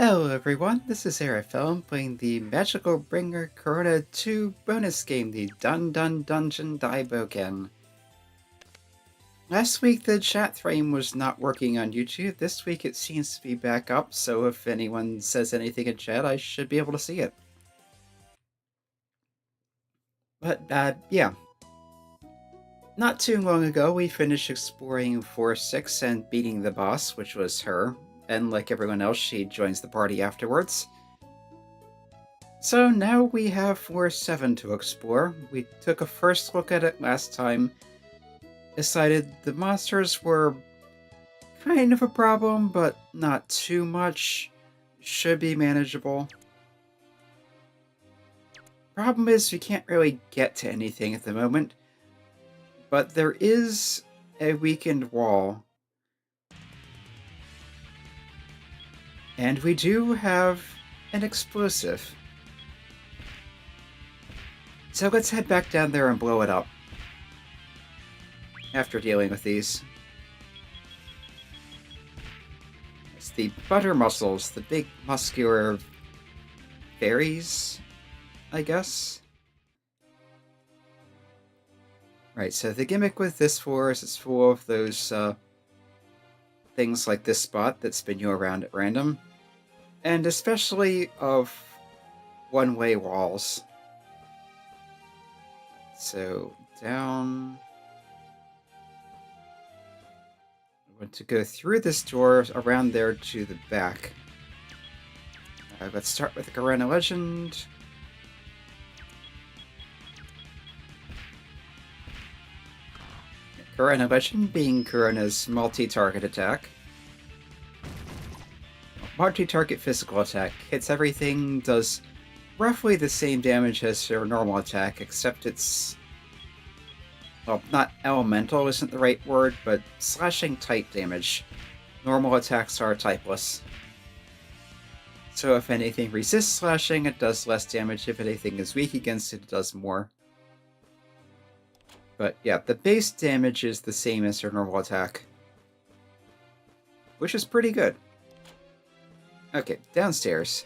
Hello everyone, this is Arafel playing the Magical Bringer Korona 2 bonus game, the DanDan Dungeon Daibouken. Last week the chat frame was not working on YouTube. This week it seems to be back up, so if anyone says anything in chat, I should be able to see it. But, yeah. Not too long ago, we finished exploring 4-6 and beating the boss, which was her. And like everyone else, she joins the party afterwards. So now we have 4-7 to explore. We took a first look at it last time, decided the monsters were kind of a problem, but not too much. Should be manageable. Problem is, we can't really get to anything at the moment, but there is a weakened wall. And we do have an explosive. So let's head back down there and blow it up. After dealing with these. It's the butter mussels, the big muscular fairies, I guess. Right, so the gimmick with this forest is full of those things like this spot that spin you around at random, and especially of one-way walls. So, down. I want to go through this door around there to the back. Let's start with the Korona Legend. Korona Legend being Korona's multi-target attack. Multi-target physical attack. Hits everything, does roughly the same damage as her normal attack, except it's... well, not elemental isn't the right word, but slashing type damage. Normal attacks are typeless. So if anything resists slashing, it does less damage. If anything is weak against it, it does more. But yeah, the base damage is the same as her normal attack. Which is pretty good. Okay, downstairs.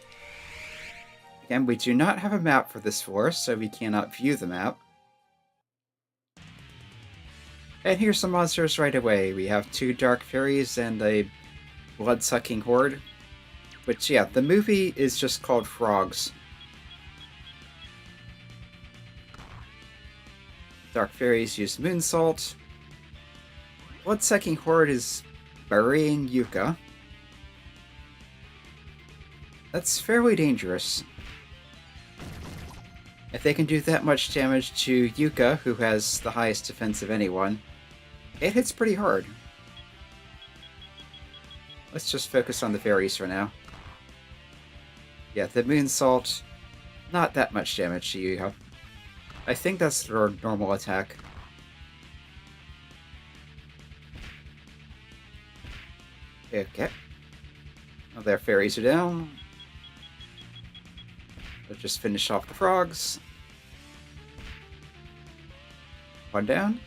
Again, we do not have a map for this floor, so we cannot view the map. And here's some monsters right away. We have 2 dark fairies and a blood-sucking horde. Which, yeah, the movie is just called Frogs. Dark fairies use moonsault. Blood-sucking horde is burying Yuka. That's fairly dangerous. If they can do that much damage to Yuka, who has the highest defense of anyone, it hits pretty hard. Let's just focus on the fairies for now. Yeah, the moonsault, not that much damage to Yuka. I think that's their normal attack. Okay. Well, their fairies are down. Let's just finish off the frogs. One down.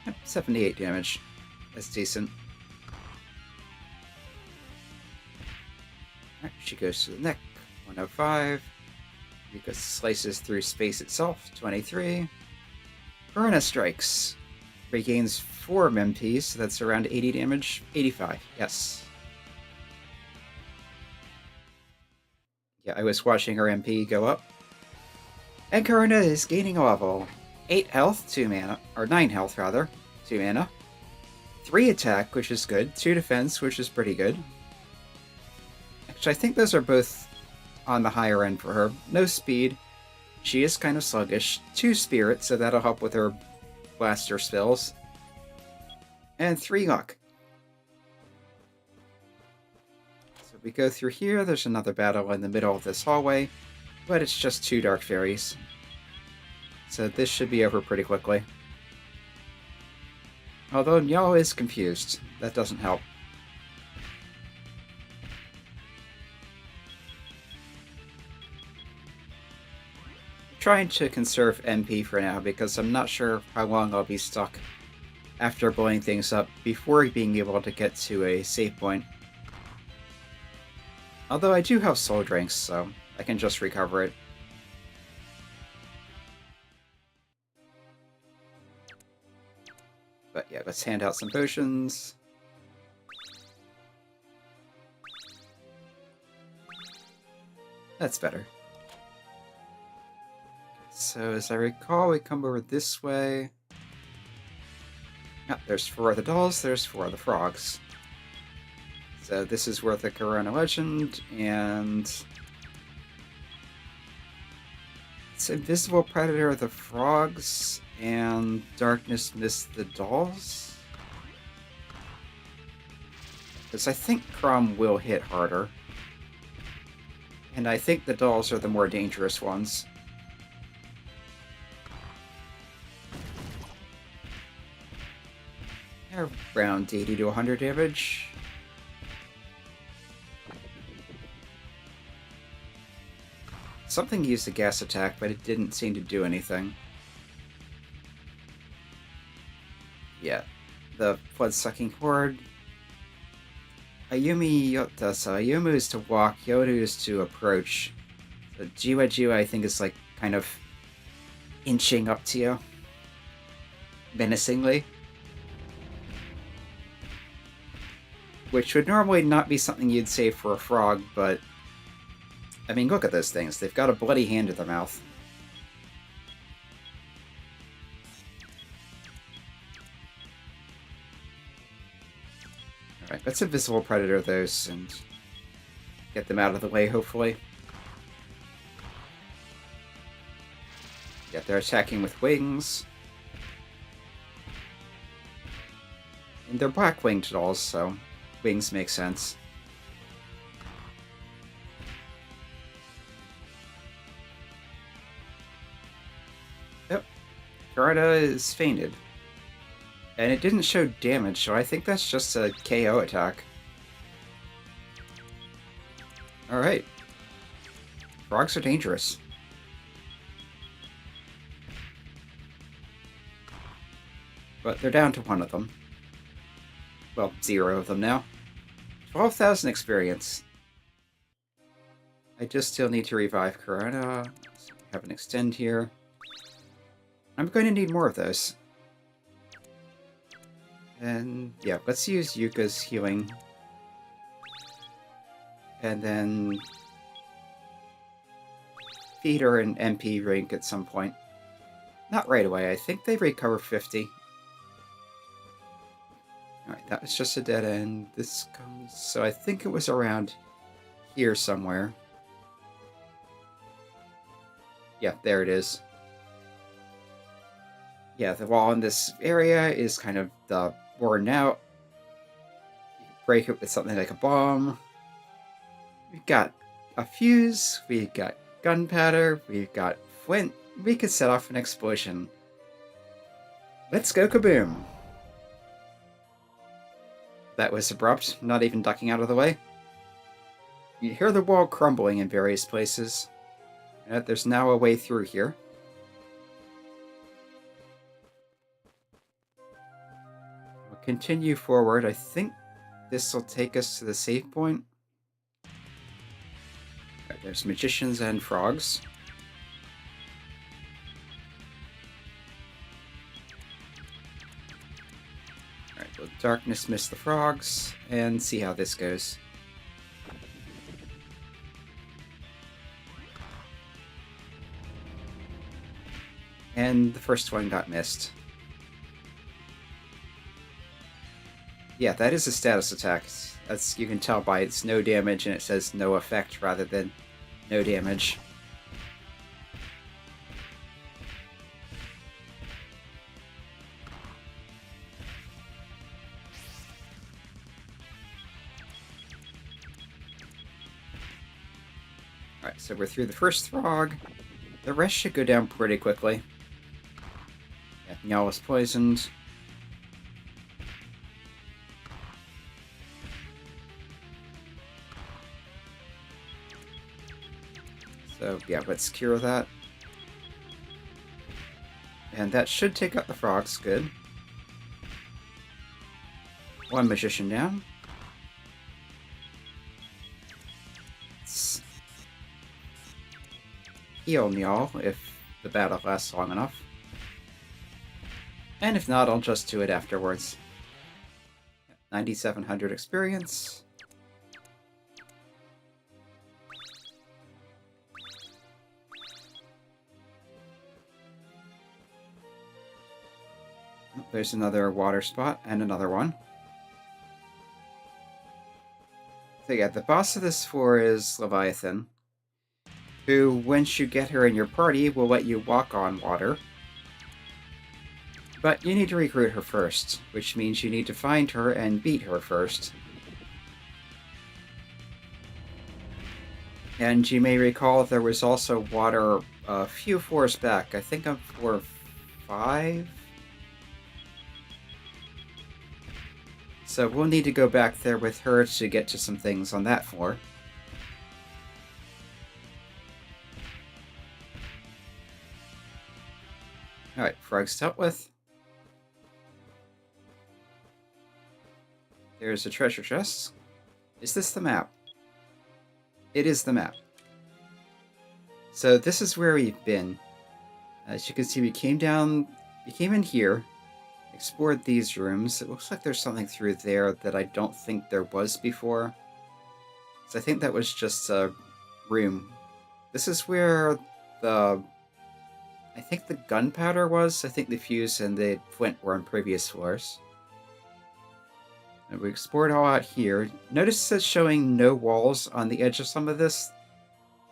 Yep, 78 damage. That's decent. Alright, she goes to the neck. 105. Yuka slices through space itself. 23. Korona strikes. Regains 4 MP, so that's around 80 damage. 85, yes. Yeah, I was watching her MP go up. And Korona is gaining a level. 8 health, 2 mana. Or 9 health, rather. 2 mana. 3 attack, which is good. 2 defense, which is pretty good. Actually, I think those are both on the higher end for her. No speed. She is kind of sluggish. 2 spirit, so that'll help with her blaster spells. And 3 luck. So we go through here. There's another battle in the middle of this hallway, but it's just 2 dark fairies. So this should be over pretty quickly. Although Noel is confused. That doesn't help. Trying to conserve MP for now because I'm not sure how long I'll be stuck after blowing things up before being able to get to a save point. Although I do have soul drinks, so I can just recover it. But yeah, let's hand out some potions. That's better. So as I recall, we come over this way. Ah, there's 4 of the dolls, there's 4 of the frogs. So this is worth a Korona legend, and it's Invisible Predator of the frogs, and Darkness Mist the dolls? Because I think Crom will hit harder. And I think the dolls are the more dangerous ones. They're around 80 to 100 damage. Something used a gas attack, but it didn't seem to do anything. Yeah, the blood-sucking horde. Ayumu is to walk, Yoru is to approach. So Jiwa I think is like kind of inching up to you. Menacingly. Which would normally not be something you'd say for a frog, but I mean, look at those things. They've got a bloody hand in their mouth. Alright, let's Invisible Predator those and get them out of the way, hopefully. Yeah, they're attacking with wings. And they're black-winged dolls, so wings make sense. Yep, Korona is fainted. And it didn't show damage, so I think that's just a KO attack. Alright. Frogs are dangerous. But they're down to 1 of them. Well, 0 of them now. 12,000 experience. I just still need to revive Korona. So we have an extend here. I'm going to need more of those. And yeah, let's use Yuka's healing. And then feed her an MP rank at some point. Not right away, I think they recover 50. Alright, that was just a dead end. This comes... So I think it was around here somewhere. Yeah, there it is. Yeah, the wall in this area is kind of worn out. You can break it with something like a bomb. We've got a fuse, we've got gunpowder, we've got flint. We could set off an explosion. Let's go kaboom! That was abrupt, not even ducking out of the way. You hear the wall crumbling in various places. There's now a way through here. We'll continue forward. I think this will take us to the save point. Right, there's magicians and frogs. Alright, we'll darkness miss the frogs, and see how this goes. And the first one got missed. Yeah, that is a status attack. That's, you can tell by it's no damage and it says no effect rather than no damage. Alright, so we're through the first frog. The rest should go down pretty quickly. Yeah, Nyal was poisoned. So, yeah, let's cure that. And that should take out the frogs, good. One magician down. Let's heal Noel if the battle lasts long enough. And if not, I'll just do it afterwards. 9,700 experience. There's another water spot and another one. So yeah, the boss of this floor is Leviathan, who, once you get her in your party, will let you walk on water. But you need to recruit her first, which means you need to find her and beat her first. And you may recall there was also water a few floors back. I think on floor 5? So we'll need to go back there with her to get to some things on that floor. Alright, frog's dealt with. There's a treasure chest. Is this the map? It is the map. So this is where we've been. As you can see, we came in here, explored these rooms. It looks like there's something through there that I don't think there was before. So I think that was just a room. This is where I think the gunpowder was. I think the fuse and the flint were on previous floors. And we explored all out here. Notice it's showing no walls on the edge of some of this.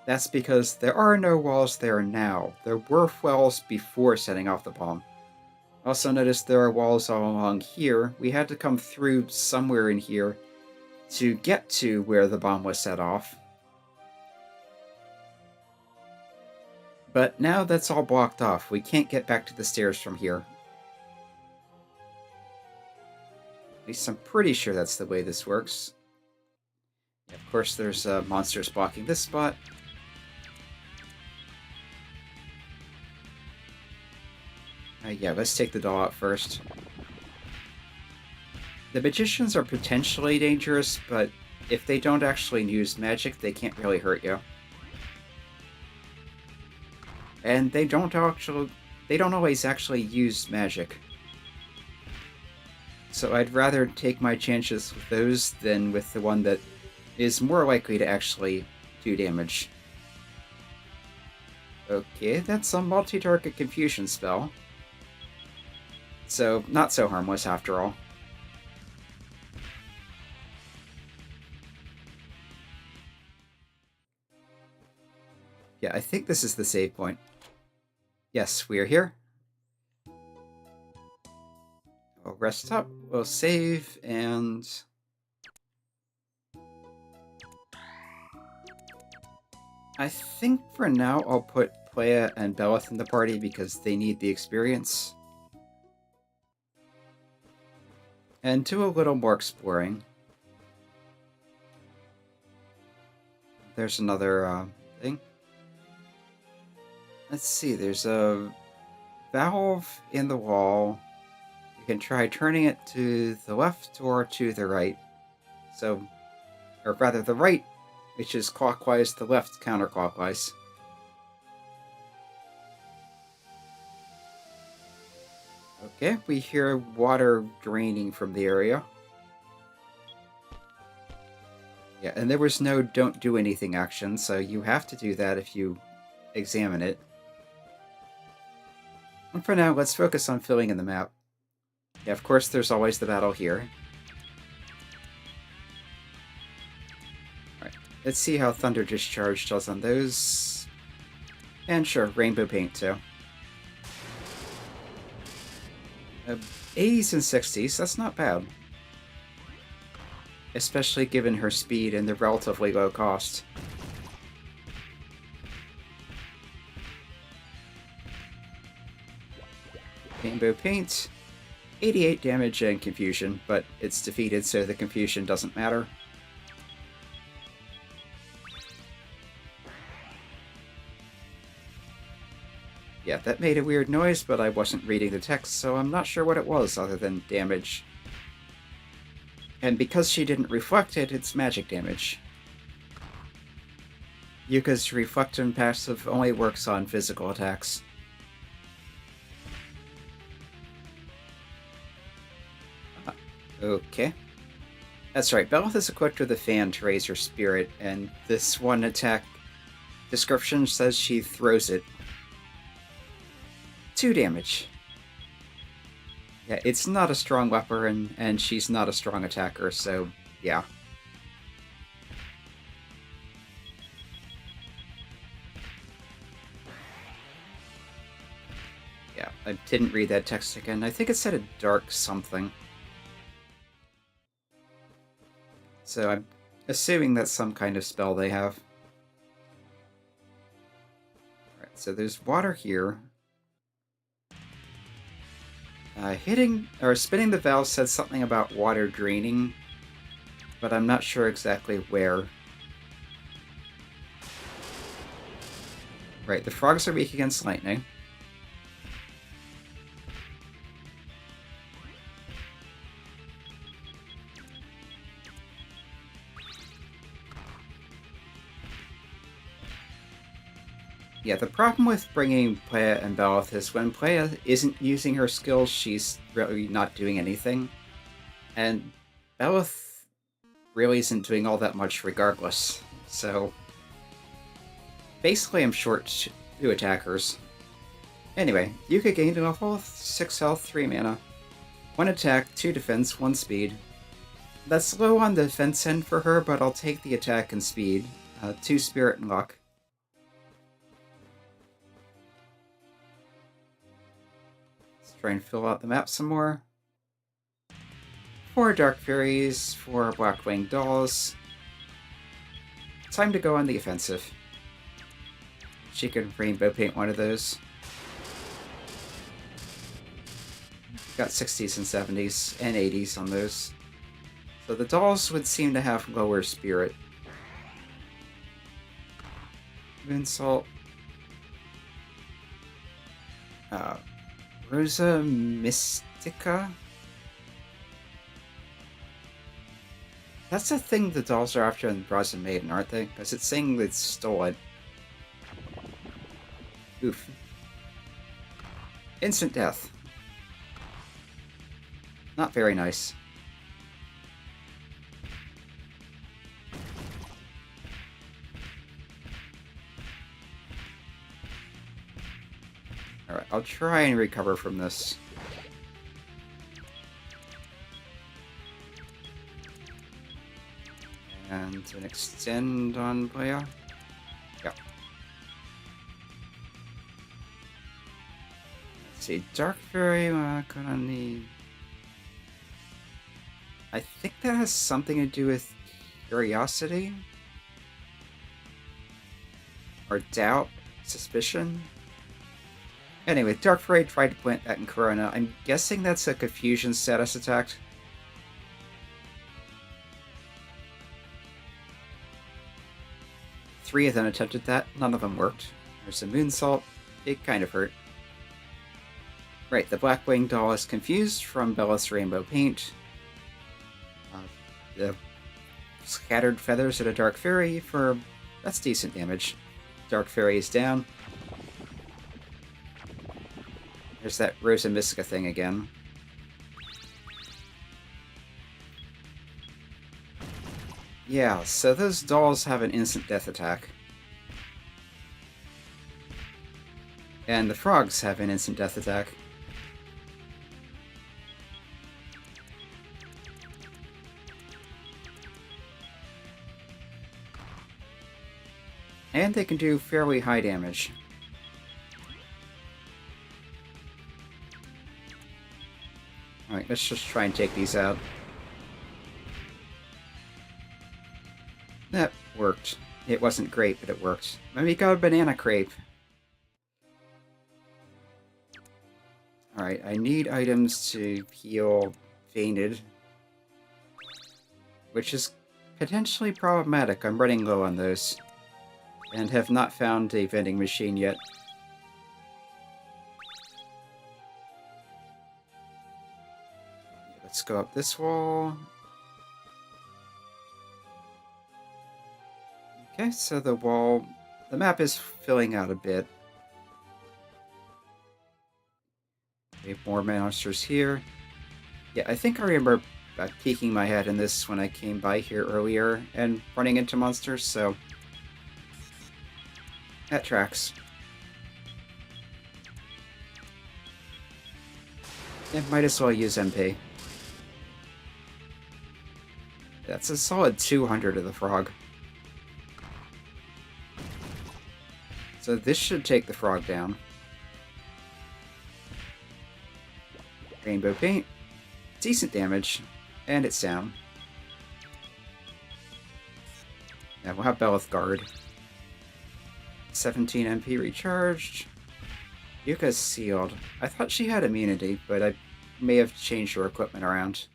That's because there are no walls there now. There were walls before setting off the bomb. Also notice there are walls all along here. We had to come through somewhere in here to get to where the bomb was set off. But now that's all blocked off. We can't get back to the stairs from here. At least I'm pretty sure that's the way this works. Yeah, of course, there's monsters blocking this spot. Yeah, let's take the doll out first. The magicians are potentially dangerous, but if they don't actually use magic, they can't really hurt you. And they don't always actually use magic. So I'd rather take my chances with those than with the one that is more likely to actually do damage. Okay, that's a multi-target confusion spell. So, not so harmless after all. Yeah, I think this is the save point. Yes, we are here. We'll rest up, we'll save, and... I think for now I'll put Playa and Belzebuth in the party because they need the experience. And do a little more exploring. There's another thing. Let's see, there's a valve in the wall. You can try turning it to the left or to the right. So, or rather the right, which is clockwise, the left counterclockwise. Okay, we hear water draining from the area. Yeah, and there was no don't do anything action, so you have to do that if you examine it. And for now, let's focus on filling in the map. Yeah, of course, there's always the battle here. Alright, let's see how Thunder Discharge does on those. And sure, Rainbow Paint too. 80s and 60s, that's not bad. Especially given her speed and the relatively low cost. Rainbow Paint, 88 damage and confusion, but it's defeated so the confusion doesn't matter. Yeah, that made a weird noise, but I wasn't reading the text, so I'm not sure what it was other than damage. And because she didn't reflect it, it's magic damage. Yuka's reflective passive only works on physical attacks. Okay. That's right, Belzebuth is equipped with a fan to raise her spirit, and this one attack description says she throws it. 2 damage. Yeah, it's not a strong weapon, and she's not a strong attacker, so yeah. Yeah, I didn't read that text again. I think it said a dark something. So I'm assuming that's some kind of spell they have. Alright, so there's water here. Spinning the valve said something about water draining, but I'm not sure exactly where. Right, the frogs are weak against lightning. Yeah, the problem with bringing Playa and Belzebuth is when Playa isn't using her skills, she's really not doing anything. And Belzebuth really isn't doing all that much regardless. So, basically I'm short 2 attackers. Anyway, Yuka gained enough health, 6 health, 3 mana. 1 attack, 2 defense, 1 speed. That's low on the defense end for her, but I'll take the attack and speed. 2 spirit and luck. Try and fill out the map some more. 4 Dark Fairies, 4 Black-Winged Dolls. Time to go on the offensive. She can rainbow paint one of those. Got 60s and 70s and 80s on those. So the dolls would seem to have lower spirit. Moonsalt. Rosa Mystica? That's a thing the dolls are after in Brazen Maiden, aren't they? Because it's saying they stole it. Oof. Instant death. Not very nice. Alright, I'll try and recover from this. And an extend on Playa. Yeah. Let's see, Dark Fairy, gonna need... I think that has something to do with curiosity? Or doubt? Suspicion? Anyway, Dark Fairy tried to plant that in Korona. I'm guessing that's a confusion status attack. Three of them attempted that. None of them worked. There's a Moonsalt. It kind of hurt. Right, the Black-Winged Doll is confused from Belzebuth's Rainbow Paint. The scattered feathers at a Dark Fairy for... that's decent damage. Dark Fairy is down. There's that Rosa Mystica thing again. Yeah, so those dolls have an instant death attack. And the frogs have an instant death attack. And they can do fairly high damage. Alright, let's just try and take these out. That worked. It wasn't great, but it worked. And we got a banana crepe. Alright, I need items to heal Fainted. Which is potentially problematic. I'm running low on those. And have not found a vending machine yet. Let's go up this wall. Okay, so the map is filling out a bit. Okay, more monsters here. Yeah, I think I remember peeking my head in this when I came by here earlier and running into monsters, so that tracks. Yeah, might as well use MP. That's a solid 200 of the frog. So this should take the frog down. Rainbow paint. Decent damage. And it's down. Yeah, we'll have Belzebuth guard. 17 MP recharged. Yuka's sealed. I thought she had immunity, but I may have changed her equipment around.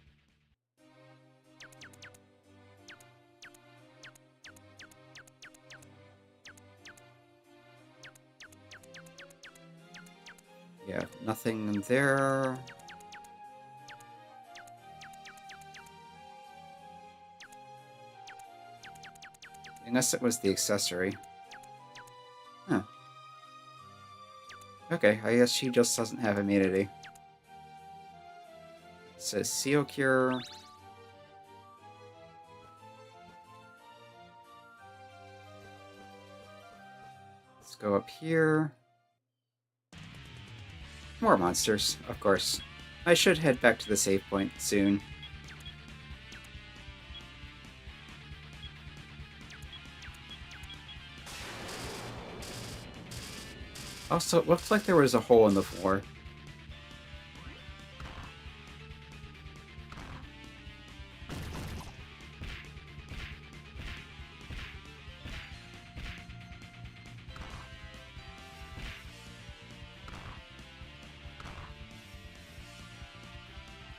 Yeah, nothing there. Unless it was the accessory. Huh. Okay, I guess she just doesn't have immunity. It says Seal Cure. Let's go up here. More monsters, of course. I should head back to the save point soon. Also, it looks like there was a hole in the floor.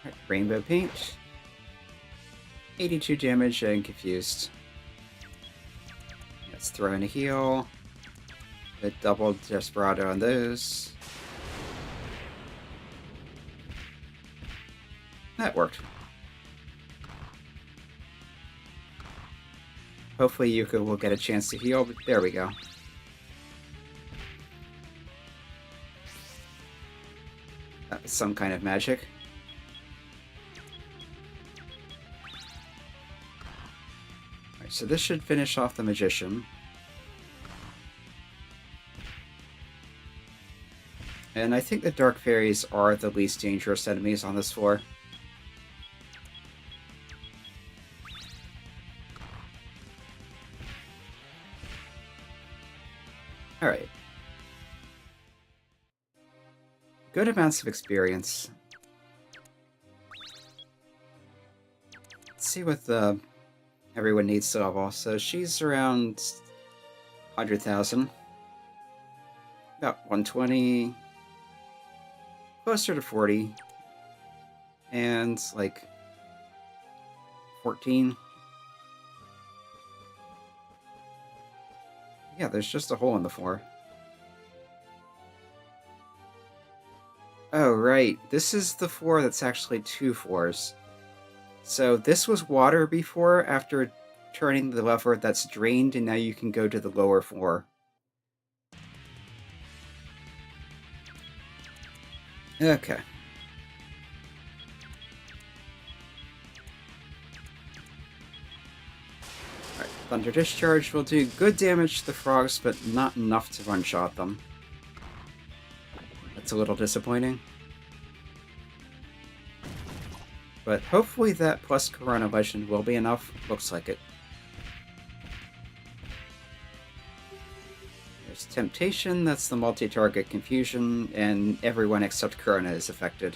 Right, rainbow paint. 82 damage and confused. Let's throw in a heal. A double Desperado on those. That worked. Hopefully Yuka will get a chance to heal, but there we go. That was some kind of magic. Alright, so this should finish off the Magician. And I think the Dark Fairies are the least dangerous enemies on this floor. Alright. Good amounts of experience. Let's see what everyone needs to level. So she's around 100,000. About 120. Closer to 40. And like 14. Yeah, there's just a hole in the floor. Oh, right. This is the floor that's actually 2 floors. So this was water before, after turning the lever that's drained, and now you can go to the lower floor. Okay. Alright, Thunder Discharge will do good damage to the frogs, but not enough to one-shot them. That's a little disappointing. But hopefully that plus Korona Legend will be enough. Looks like it. There's Temptation, that's the multi-target confusion, and everyone except Korona is affected.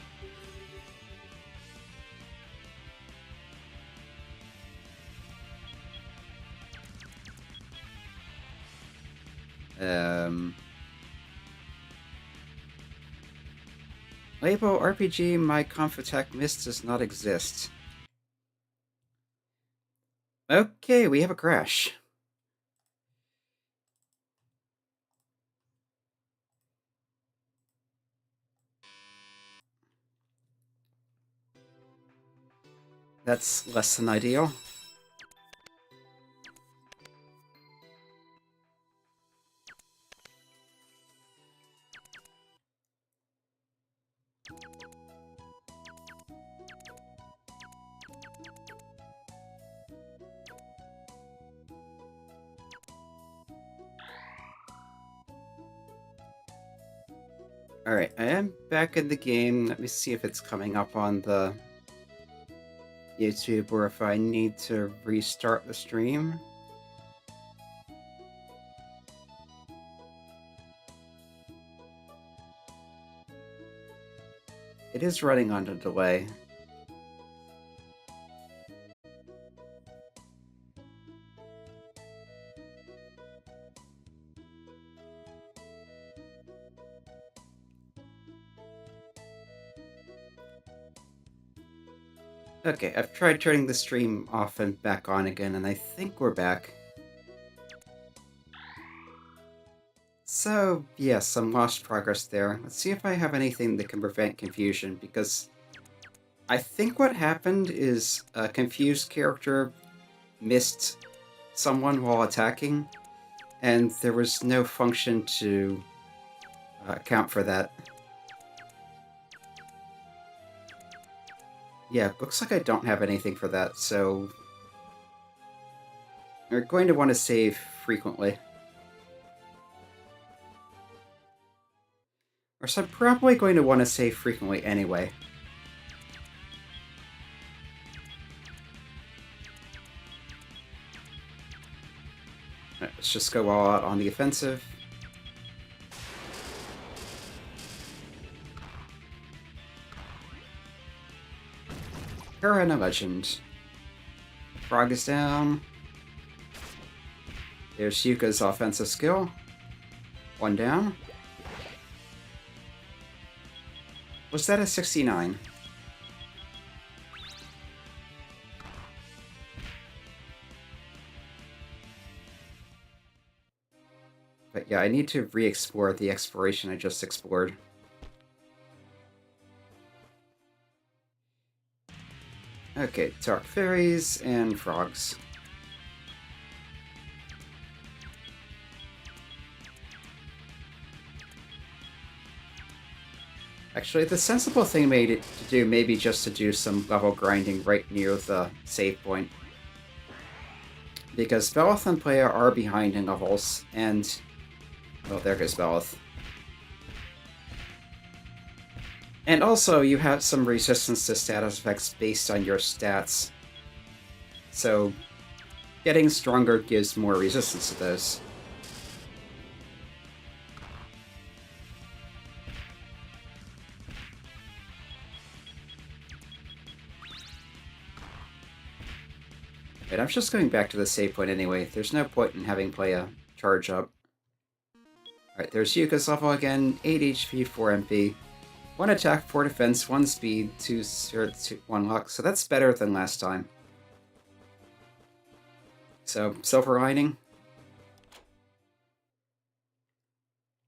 Label RPG My Confitech Mist does not exist. Okay, we have a crash. That's less than ideal. Alright, I am back in the game. Let me see if it's coming up on the YouTube or if I need to restart the stream. It is running on a delay. Okay, I've tried turning the stream off and back on again, and I think we're back. So, yes, some lost progress there. Let's see if I have anything that can prevent confusion, because I think what happened is a confused character missed someone while attacking, and there was no function to account for that. Yeah, looks like I don't have anything for that, so we're going to want to save frequently. Or so I'm probably going to want to save frequently anyway. Right, let's just go all out on the offensive. Korona Legend. Frog is down. There's Yuka's offensive skill. One down. Was that a 69? But yeah, I need to re-explore the exploration I just explored. Okay, dark fairies and frogs. Actually, the sensible thing to do maybe just to do some level grinding right near the save point. Because Belzebuth and Playa are behind in levels, and... well, there goes Belzebuth. And also, you have some resistance to status effects based on your stats. So, getting stronger gives more resistance to those. Right, I'm just going back to the save point anyway. There's no point in having Playa charge up. Alright, there's Yuka's level again. 8 HP, 4 MP. 1 attack, 4 defense, 1 speed, 1 luck. So that's better than last time. So, silver lining.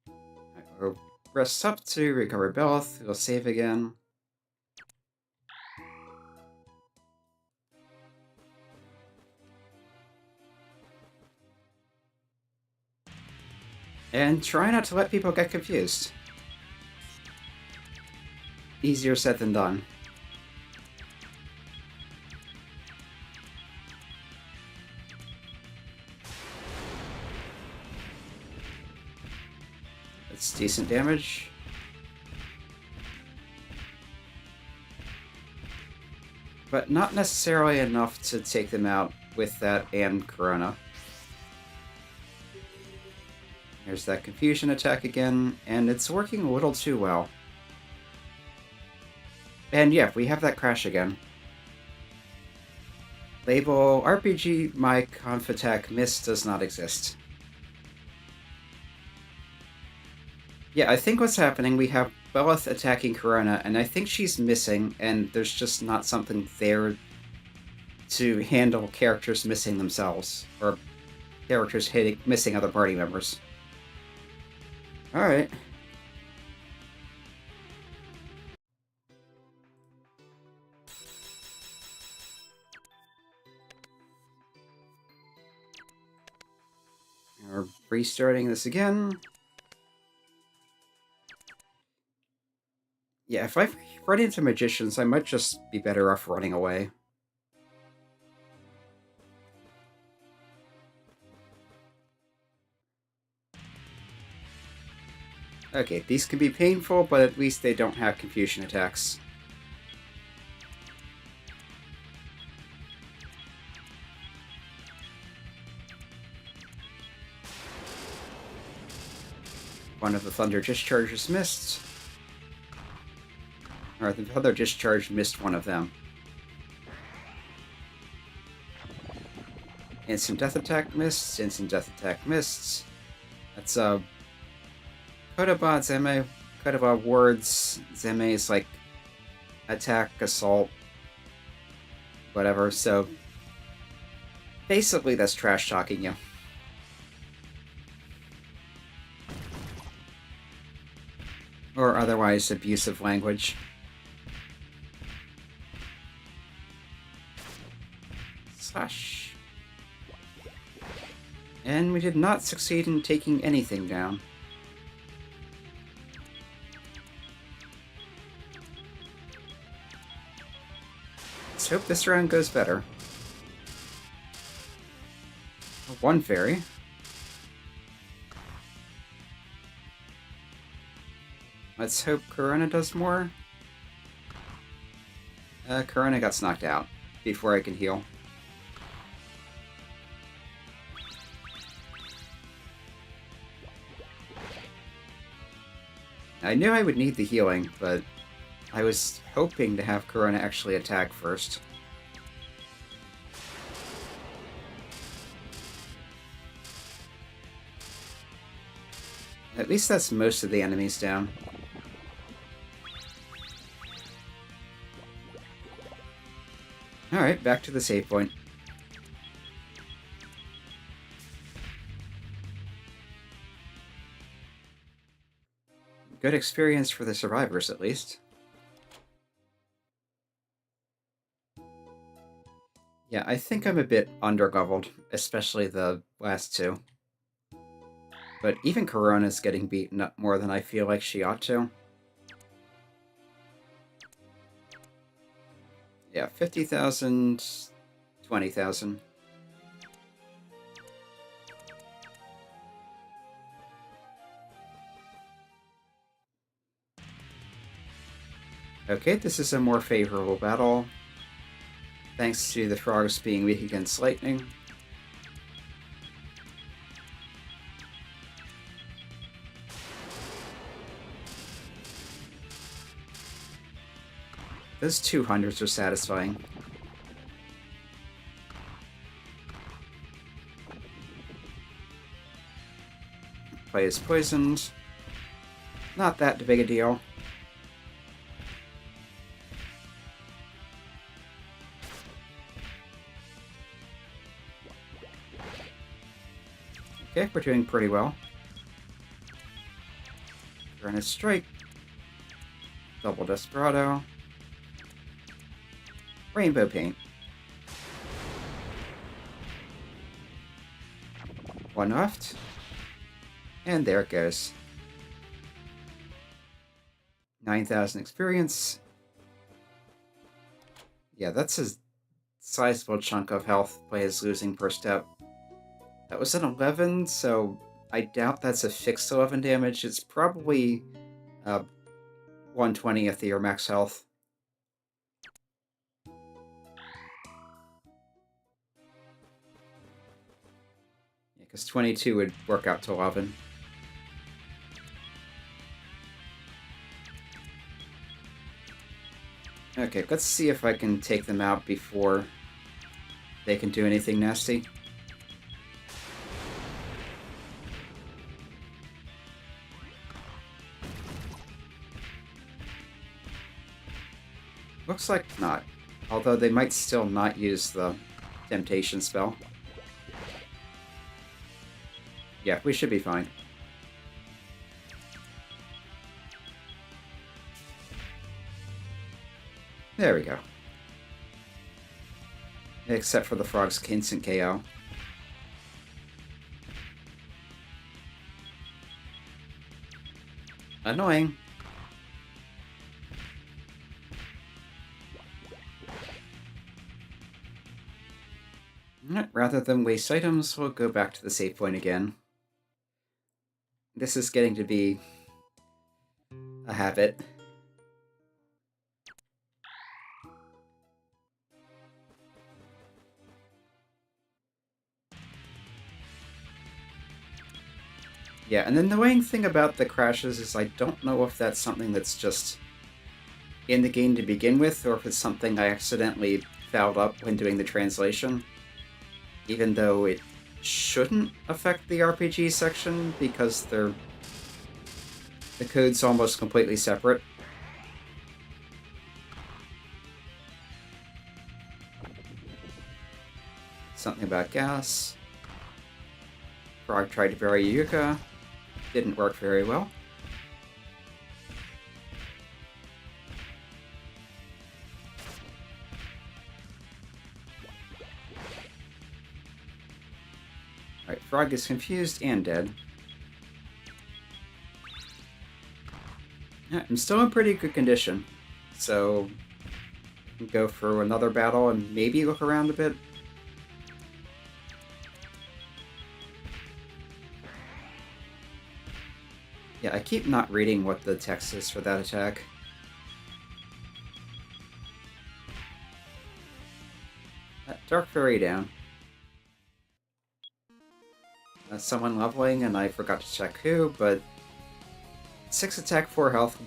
Right, we'll rest up to recover Belzebuth. We'll save again. And try not to let people get confused. Easier said than done. That's decent damage. But not necessarily enough to take them out with that and Korona. There's that confusion attack again, and it's working a little too well. And yeah, we have that crash again. Label RPG my conf attack miss does not exist. Yeah, I think what's happening, we have Belzebuth attacking Korona, and I think she's missing, and there's just not something there to handle characters missing themselves, or characters missing other party members. Alright. We're restarting this again. Yeah, if I run into magicians, I might just be better off running away. Okay, these can be painful, but at least they don't have confusion attacks. One of the thunder discharges missed. Or the thunder discharge missed one of them. Instant death attack missed. Instant death attack missed. That's Kodoba Zeme. Kodoba words. Zeme is like attack, assault, whatever. So basically, that's trash talking you. Or otherwise abusive language. Slash. And we did not succeed in taking anything down. Let's hope this round goes better. One fairy. Let's hope Korona does more. Korona got knocked out before I can heal. I knew I would need the healing, but I was hoping to have Korona actually attack first. At least that's most of the enemies down. Alright, back to the save point. Good experience for the survivors, at least. Yeah, I think I'm a bit underleveled, especially the last two. But even Korona's getting beaten up more than I feel like she ought to. Yeah, 50,000, 20,000. Okay, this is a more favorable battle. Thanks to the frogs being weak against lightning. Those 200s are satisfying. Play is poisoned. Not that big a deal. Okay, we're doing pretty well. Granite Strike. Double Desperado. Rainbow Paint. One left. And there it goes. 9,000 experience. Yeah, that's a sizable chunk of health players losing per step. That was an 11, so I doubt that's a fixed 11 damage. It's probably 1/20th of your max health. Yeah, because 22 would work out to 11. Okay, let's see if I can take them out before they can do anything nasty. Looks like not. Although they might still not use the temptation spell. Yeah, we should be fine. There we go. Except for the frog's instant KO. Annoying. Rather than waste items, we'll go back to the save point again. This is getting to be a habit. Yeah, and the annoying thing about the crashes is I don't know if that's something that's just in the game to begin with, or if it's something I accidentally fouled up when doing the translation. Even though it shouldn't affect the RPG section, because the code's almost completely separate. Something about gas. Frog tried to bury Yuka. Didn't work very well. Alright, Frog is confused and dead. Yeah, I'm still in pretty good condition, so go for another battle and maybe look around a bit. Yeah, I keep not reading what the text is for that attack. Dark Fairy down. Someone leveling, and I forgot to check who, but 6 attack, 4 health,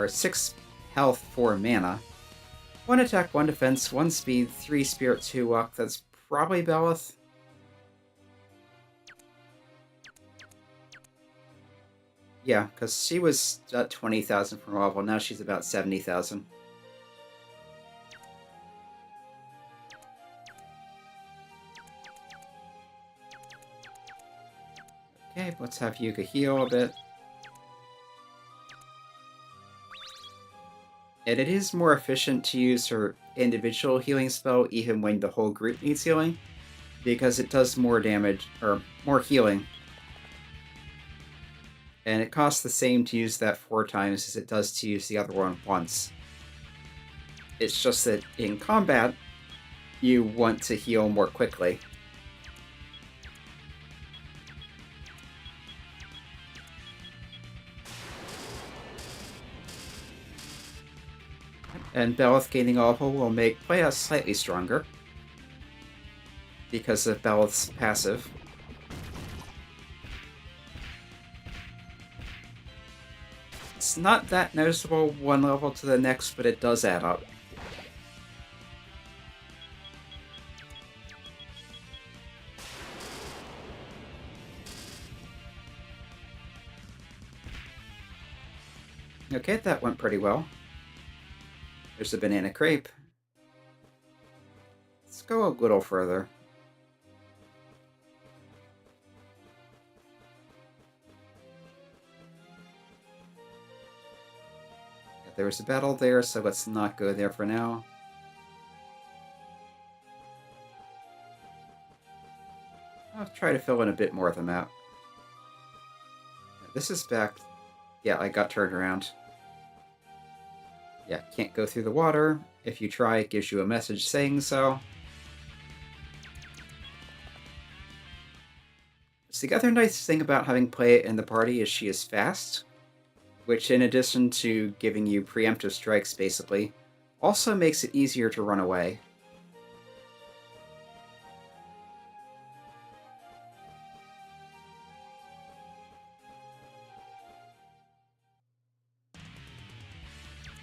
6 health, 4 mana. 1 attack, 1 defense, 1 speed, 3 spirit, 2 luck. That's probably Belzebuth. Yeah, because she was at 20,000 from level, now she's about 70,000. Okay, let's have Yuka heal a bit. And it is more efficient to use her individual healing spell even when the whole group needs healing, because it does more damage, or more healing. And it costs the same to use that 4 times as it does to use the other one once. It's just that in combat, you want to heal more quickly. And Belzebuth gaining level will make players slightly stronger because of Belzebuth's passive. It's not that noticeable one level to the next, but it does add up. Okay, that went pretty well. There's a banana crepe. Let's go a little further. Yeah, there was a battle there, so let's not go there for now. I'll try to fill in a bit more of the map. This is back. Yeah, I got turned around. Yeah, can't go through the water. If you try, it gives you a message saying so. So the other nice thing about having Playa in the party is she is fast, which in addition to giving you preemptive strikes, basically, also makes it easier to run away.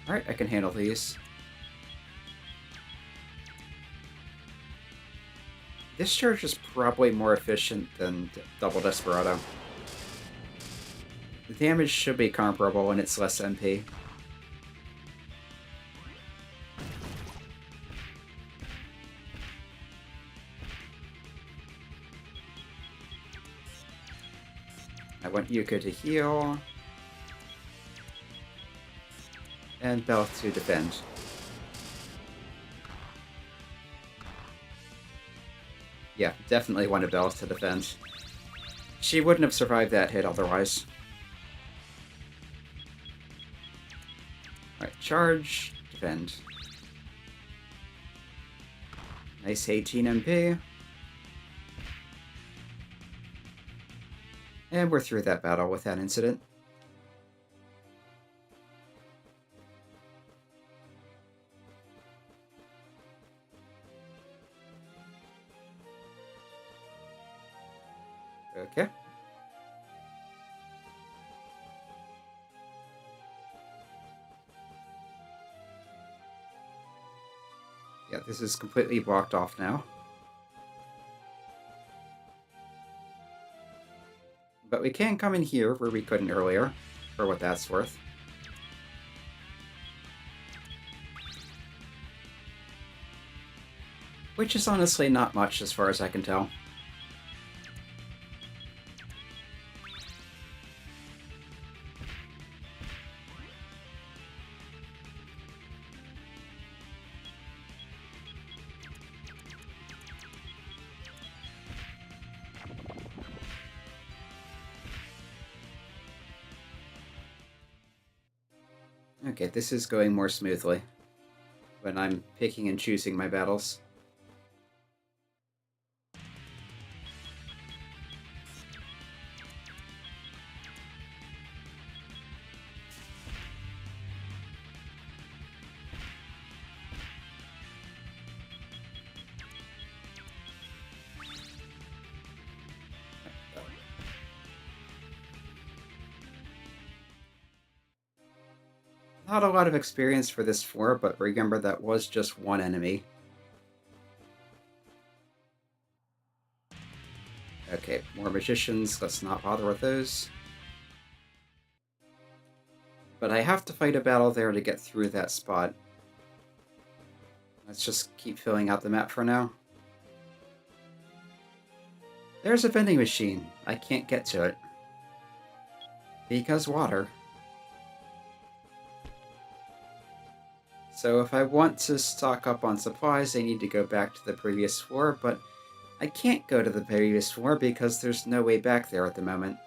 Alright, I can handle these. This charge is probably more efficient than Double Desperado. The damage should be comparable and it's less MP. I want Yuka to heal. And Belzebuth to defend. Yeah, definitely wanted Belzebuth to defend. She wouldn't have survived that hit otherwise. Alright, charge, defend. Nice 18 MP. And we're through that battle without incident. Okay. Yeah, this is completely blocked off now. But we can come in here where we couldn't earlier, for what that's worth. Which is honestly not much as far as I can tell. Okay, this is going more smoothly when I'm picking and choosing my battles. Not a lot of experience for this floor, but remember that was just one enemy. Okay, more magicians, let's not bother with those. But I have to fight a battle there to get through that spot. Let's just keep filling out the map for now. There's a vending machine. I can't get to it. Because water. So if I want to stock up on supplies, I need to go back to the previous floor, but I can't go to the previous floor because there's no way back there at the moment.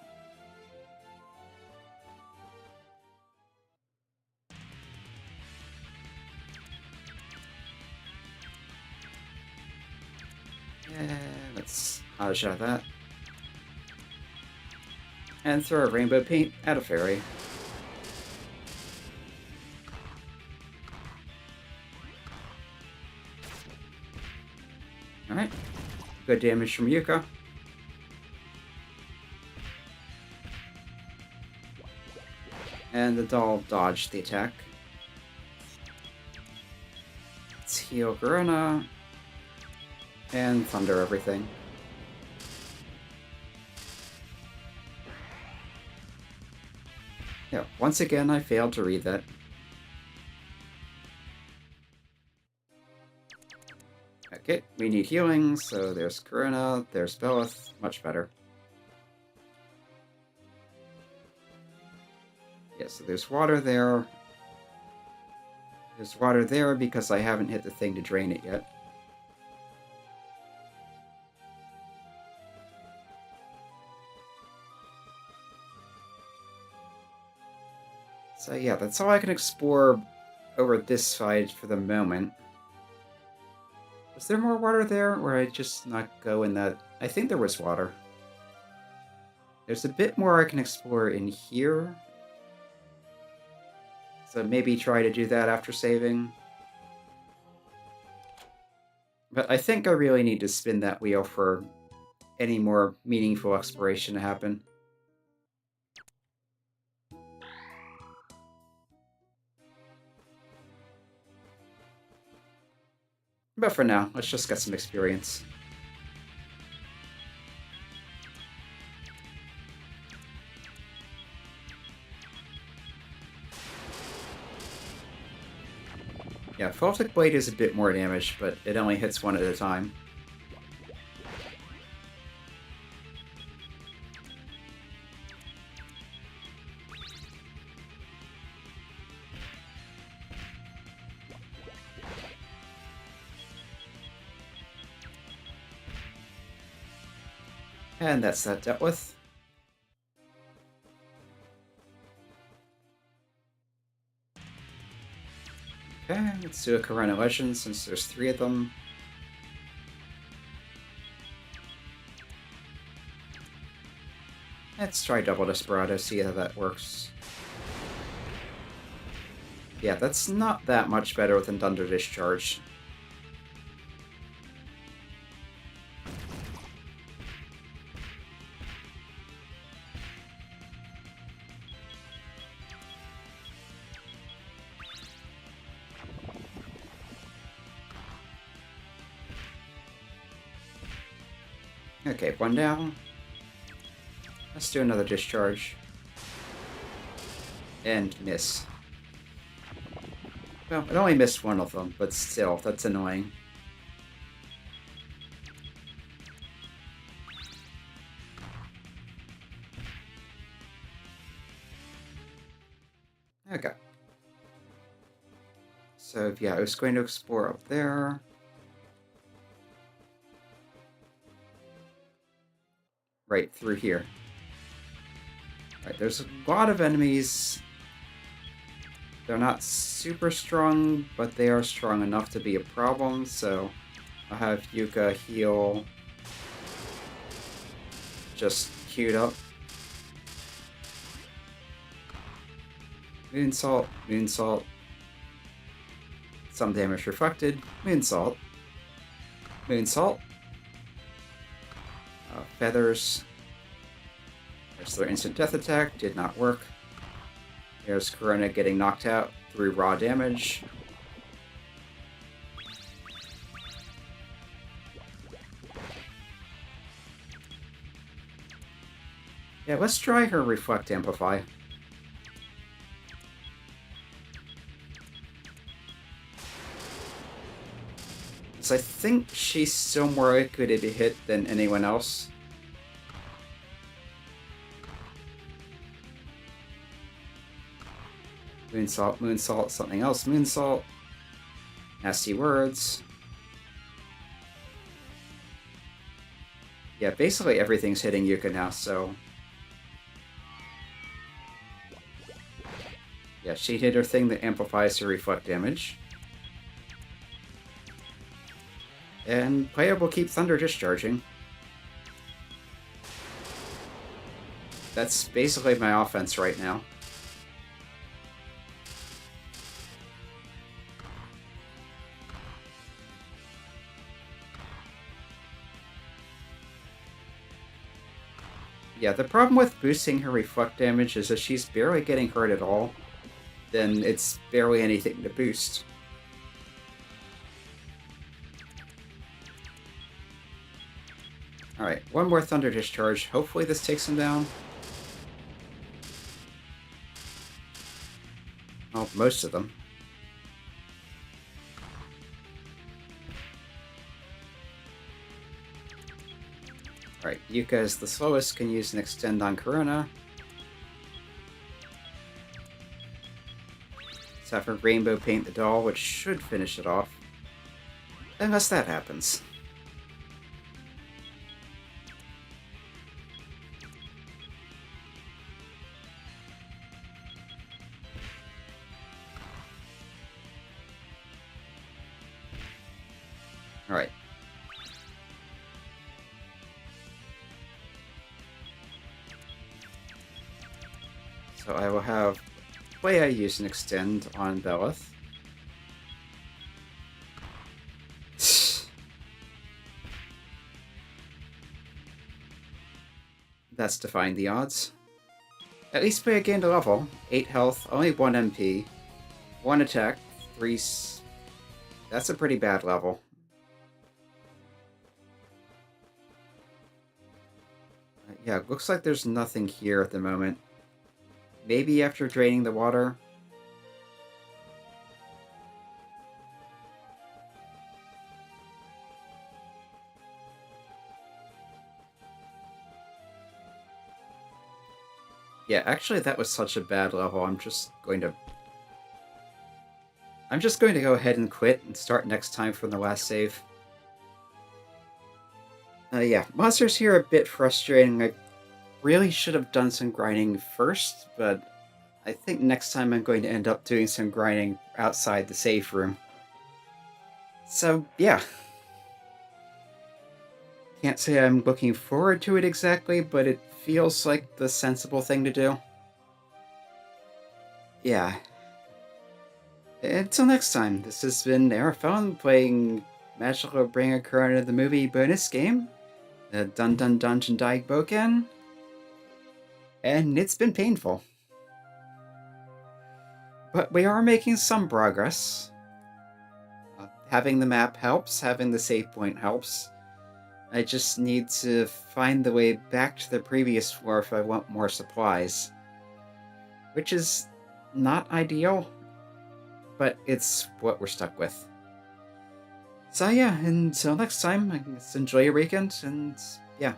Yeah, let's hodge out that. And throw a rainbow paint at a fairy. Alright. Good damage from Yuka. And the doll dodged the attack. Let's heal Korona. And thunder everything. Yeah, once again I failed to read that. Okay, we need healing, so there's Korona, there's Belzebuth, much better. Yeah, so there's water there. There's water there because I haven't hit the thing to drain it yet. So yeah, that's all I can explore over this side for the moment. Was there more water there, or I just not go in that? I think there was water. There's a bit more I can explore in here. So maybe try to do that after saving. But I think I really need to spin that wheel for any more meaningful exploration to happen. But for now, let's just get some experience. Yeah, Photic Blade is a bit more damage, but it only hits one at a time. And that's that dealt with. Okay, let's do a Korona Legend since there's 3 of them. Let's try Double Desperado, see how that works. Yeah, that's not that much better than Thunder Discharge. Okay, one down. Let's do another discharge. And miss. Well, it only missed one of them, but still, that's annoying. Okay. So, yeah, I was going to explore up there. Right through here. Right, there's a lot of enemies. They're not super strong, but they are strong enough to be a problem, so I'll have Yuka heal just queued up. Moonsault, Moonsault. Some damage reflected. Moonsault. Moonsault. Feathers. There's their instant death attack. Did not work. There's Korona getting knocked out through raw damage. Yeah, let's try her Reflect Amplify. So I think she's still more likely to be hit than anyone else. Moonsault, Moonsault, something else, Moonsault. Nasty words. Yeah, basically everything's hitting Yuka now, so... Yeah, she hit her thing that amplifies her reflect damage. And player will keep Thunder discharging. That's basically my offense right now. Yeah, the problem with boosting her reflect damage is that she's barely getting hurt at all. Then it's barely anything to boost. Alright, one more Thunder Discharge. Hopefully this takes him down. Well, most of them. Alright, Yuka is the slowest, can use an Extend on Korona. Let's have her Rainbow Paint the doll, which should finish it off. Unless that happens. Alright. So I will have Playa use an Extend on Belzebuth. That's defying the odds. At least Playa gained a level. 8 health, only 1 MP. 1 attack, 3... That's a pretty bad level. Yeah, looks like there's nothing here at the moment. Maybe after draining the water. Yeah, actually that was such a bad level. I'm just going to go ahead and quit and start next time from the last save. Yeah, monsters here are a bit frustrating. I really should have done some grinding first, but I think next time I'm going to end up doing some grinding outside the save room. So, yeah. Can't say I'm looking forward to it exactly, but it feels like the sensible thing to do. Yeah. Until next time, this has been Arafon playing Magical Bringer Korona the movie bonus game, DanDan Dungeon Daibouken, and it's been painful. But we are making some progress. Having the map helps, having the save point helps. I just need to find the way back to the previous floor if I want more supplies. Which is not ideal, but it's what we're stuck with. So yeah, until next time, I guess enjoy your weekend, and yeah.